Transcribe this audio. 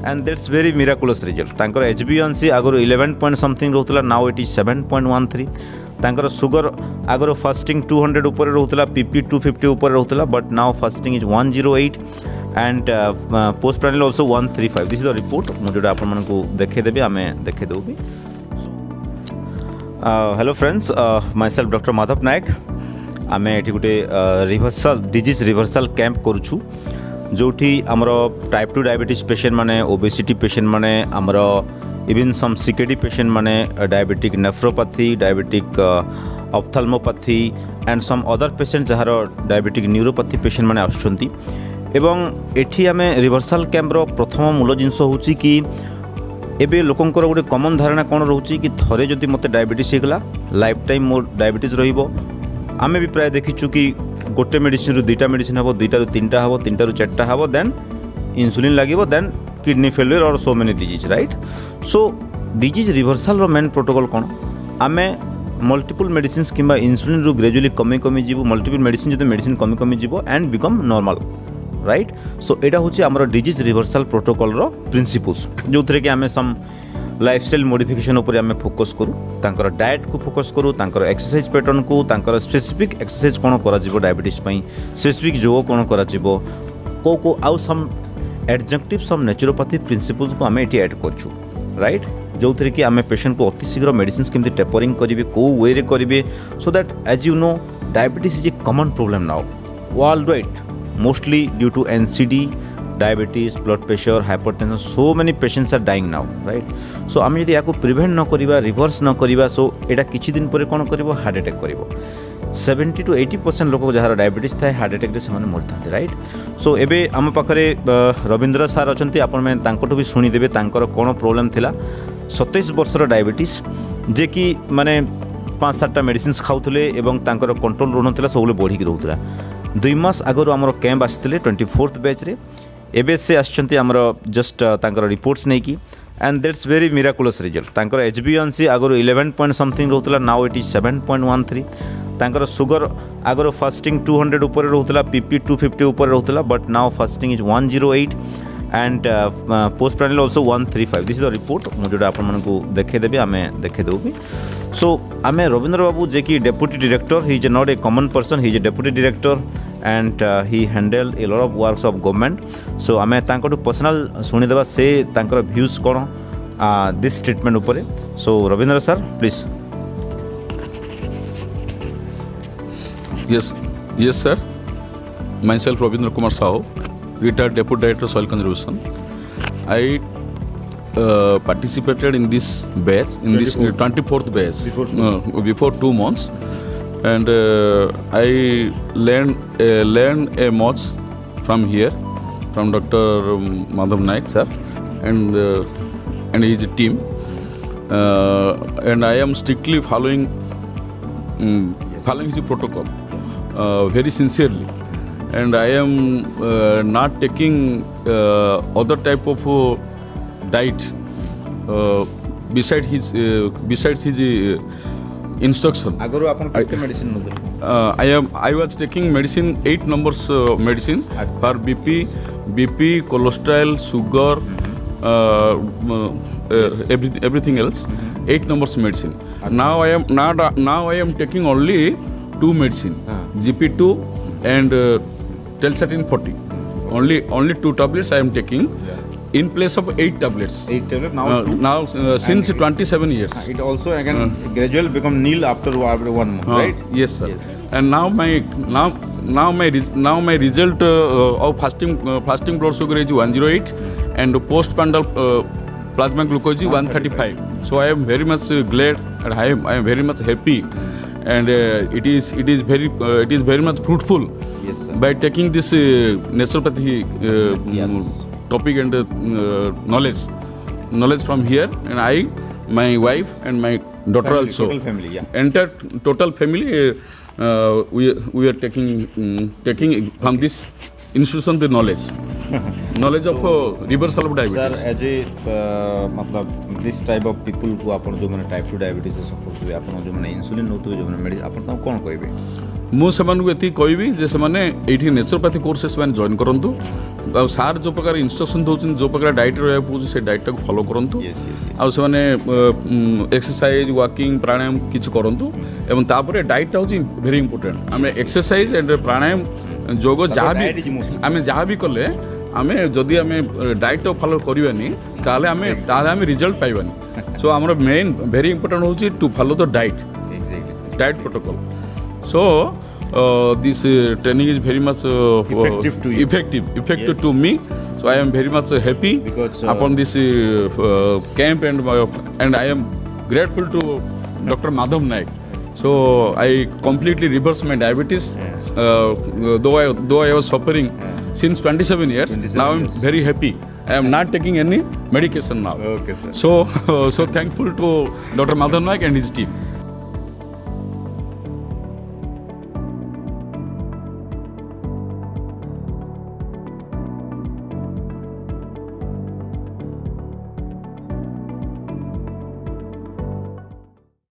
and that's very miraculous result. तांकर HbA1c आगर 11 point something रोहतला, now it is 7.13. तांकर sugar Agar fasting 200 ऊपर रोहतला, PP 250 ऊपर रोहतला, but now fasting is 108 and postprandial also 135. This is the report मुझे आपण मन को देखे देबे, आमे देखे देबे. Hello friends, myself Dr Madhab नायक. आमे एठी गुटे रिवर्सल डिजीज रिवर्सल कैंप करूछु, जोठी आमर टाइप 2 डायबिटीज पेशेंट माने, ओबेसिटी पेशेंट माने, आमर इवन सम सीकेडी पेशेंट माने, diabetic nephropathy, diabetic ophthalmopathy and some other patient जहार डायबिटिक न्यूरोपैथी पेशेंट माने आछुंती. एवं एठी आमे रिवर्सल कैंप रो प्रथम मूल जिनस होउची कि एबे लोकंकर गोटे कॉमन धारणा कोन रहउची कि थरे जदि मते डायबिटीज हेगला लाइफ टाइम मोर डायबिटीज रहिबो. आमे भी प्राय देखिछु कि गोटे मेडिसिन रु दुईटा मेडिसिन हबो, दुईटा रु तीनटा हबो, तीनटा रु चारटा हबो, देन इंसुलिन लागिबो, देन किडनी फेलियर और so many disease, right. So disease reversal रो मेन प्रोटोकॉल कोन, आमे मल्टीपल मेडिसिन किंबा इंसुलिन रु ग्रेजुअली कमी कमी जीवो, मल्टीपल मेडिसिन जदि मेडिसिन कमी कमी जीवो एंड बिकम नॉर्मल, राइट. सो एटा होची हमर डिजीज रिवर्सल प्रोटोकॉल रो प्रिंसिपल्स, जो थरे कि आमे सम लाइफस्टाइल मॉडिफिकेशन उपर आमे फोकस करू, तांकर डाइट को फोकस करू, तांकर एक्सरसाइज पैटर्न को, तांकर स्पेसिफिक एक्सरसाइज कोन करा जिवो डायबिटीज पई, स्पेसिफिक जो कोन करा जिवो को आउ सम एडजंक्टिव सम नेचुरोपैथी प्रिंसिपल्स को आमे एटी ऐड करछु, राइट. जो थरे कि आमे पेशेंट को अति शीघ्र मेडिसिन केमति टेपरिंग करिवे, को वे रे करिवे, so that as you know diabetes is a common problem now world wide, mostly due to NCD, diabetes, blood pressure, hypertension, so many patients are dying now, right. so आम यदि याको prevent न करिबा, रिवर्स न करिबा, सो एटा किछि दिन परे कोन करिवो, हार्ट अटैक करिवो. 70 to 80% लोक जहार डायबिटीज थाए हार्ट अटैक रे सेमाने मरथाते, राइट. सो एबे आम पाखरे रविंद्र सर अछंती, आपण में तांकोटो भी सुनी देबे तांकर कोन प्रॉब्लम थिला. 27 वर्षर डायबिटीज जे कि माने 5-7टा मेडिसिन खाउथले एवं तांकर कंट्रोल रहनथिला, सबले बढ़ी कि रहउतला. 2 मास आगरो हमर कैंप आस्थिले 24th बैच रे. एबे से आछंती हमर जस्ट तांकर रिपोर्ट्स नै कि and that's very miraculous result. तांकर HbA1c आगर 11 point something रोहतला, नाउ इट इज 7.13. तांकर सुगर आगर फास्टिंग 200 ऊपर रोहतला, PP 250 ऊपर रोहतला, but now fasting is 108 and postprandial also 135. This is the report मुझे आपण मन को देखे देबे, आमे देखे देबे. सो आमे रविंद्र बाबू जे कि deputy director, he is not a common person, he is a deputy director and he handle a lot of works of government. so आमे तांको पर्सनल सुनी देबा से तांकर व्यूज कोन दिस ट्रीटमेंट ऊपर. so Ravindra sir please. yes sir, myself Rabindra Kumar Sahu, retired deputy director soil conservation. I participated in this batch, in 24th batch before 2 months, and I learned a much from here, from Dr Madhab Naik sir and his team, and I am strictly following his protocol very sincerely, and I am not taking other type of diet besides his instruction. आगरो आपण केते medicine नदल? I was taking medicine 8 numbers medicine for BP, cholesterol, sugar, everything else. 8 numbers medicine. Now I am taking only 2 medicine, GP2 and telstatin 40. Only 2 tablets I am taking. In place of 8 tablets. 8 tablets now since 27 years. It also again gradually become nil after 1 month, right? Yes sir. Yes. And now my result of fasting blood sugar is 108 and postprandial plasma glucose is 135. So I am very much glad and I am very much happy, and it is very much fruitful. Yes sir. By taking this naturopathy topic and knowledge from here, and I, my wife and my daughter family, also, total family, yeah. entire total family, we are taking from this institution the knowledge of reversal of diabetes. Sir, as a मतलब this type of people को आपण जो माने type 2 diabetes से सफर हुए, आपण जो माने इंसुलिन नोतु जो माने मेडिसिन आपण कोन कहबे? मु सेमानकु एति कहबी जे सेमाने एठी नेचुरोपैथी कोर्सेस माने जॉइन करंतु ସାର୍ ଯେଉଁ ପ୍ରକାର ଇନଷ୍ଟ୍ରକ୍ସନ୍ ଦେଉଛନ୍ତି ଯେଉଁ ପ୍ରକାର ଡାଏଟ୍ ରହିବାକୁ ପଡ଼ୁଛି ସେ ଡାଏଟ୍ଟାକୁ ଫଲୋ କରନ୍ତୁ ଆଉ ସେମାନେ ଏକ୍ସରସାଇଜ୍ ୱାକିଂ ପ୍ରାଣାୟାମ କିଛି କରନ୍ତୁ ଏବଂ ତାପରେ ଡାଏଟ୍ଟା ହେଉଛି ଭେରି ଇମ୍ପୋର୍ଟାଣ୍ଟ ଆମେ ଏକ୍ସରସାଇଜ୍ ଆଣ୍ଡ ପ୍ରାଣାୟାମ ଯୋଗ ଆମେ ଯାହା ବି କଲେ ଆମେ ଯଦି ଆମେ ଡାଏଟ୍ଟାକୁ ଫଲୋ କରିବାନି ତାହେଲେ ଆମେ ରିଜଲ୍ଟ ପାଇବାନି ସୋ ଆମର ମେନ୍ ଭେରି ଇମ୍ପୋର୍ଟାଣ୍ଟ ହେଉଛି to follow the diet protocol. So this training is very much effective to me. So I am very much happy upon this camp and I am grateful to Dr Madhab Naik. So I completely reversed my diabetes. Though I was suffering since 27 years, now I am very happy. I am not taking any medication now. Okay, sir. So thankful to Dr Madhab Naik and his team.